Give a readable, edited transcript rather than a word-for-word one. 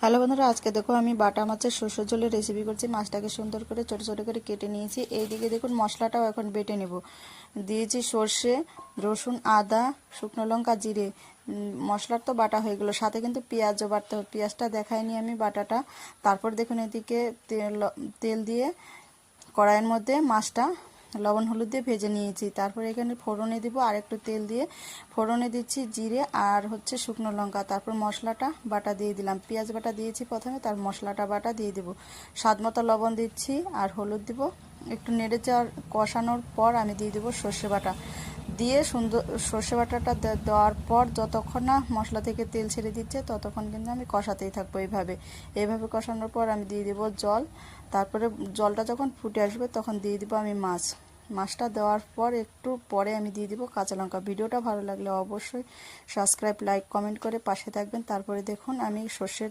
Hello বন্ধুরা, আজকে দেখো আমি বাটা মাছের সরষের ঝোলের রেসিপি করছি। মাছটাকে সুন্দর করে ছোট ছোট করে কেটে নিয়েছি। এইদিকে দেখুন মশলাটাও এখন বেটে নেব। দিয়েছি সর্ষে, রসুন, আদা, শুকনো লঙ্কা, জিরে। মশলার তো বাটা হয়ে গেলো, সাথে কিন্তু পেঁয়াজও বাটতে হবে। পেঁয়াজটা দেখাইনি আমি বাটাটা। তারপর দেখুন এদিকে তেল দিয়ে কড়াইয়ের মধ্যে মাছটা লবণ হলুদ দিয়ে ভেজে নিয়েছি। তারপর এখানে ফোড়নে দিব, আর একটু তেল দিয়ে ফোড়নে দিচ্ছি জিরে আর শুকনো লঙ্কা। তারপর মশলাটা বাটা দিয়ে দিলাম, পেঁয়াজ বাটা দিয়েছি প্রথমে, তার মশলাটা বাটা দিয়ে দেবো। স্বাদ মতো লবণ দিচ্ছি আর হলুদ দিব। একটু নেড়ে কষানোর পর আমি দিয়ে দেবো সর্ষে বাটা। দিয়ে সুন্দর সর্ষে বাটাটা দেওয়ার পর যতক্ষণ না মশলা থেকে তেল ছেড়ে দিচ্ছে ততক্ষণ কিন্তু আমি কষাতেই থাকবো। এইভাবে কষানোর পর আমি দিয়ে দেবো জল। তারপরে জলটা যখন ফুটে আসবে তখন দিয়ে দেবো আমি মাছটা দেওয়ার পর একটু পরে আমি দিয়ে দিব কাঁচা লঙ্কা। ভিডিওটা ভালো লাগলে অবশ্যই সাবস্ক্রাইব, লাইক, কমেন্ট করে পাশে থাকবেন। তারপরে দেখুন আমি সর্ষের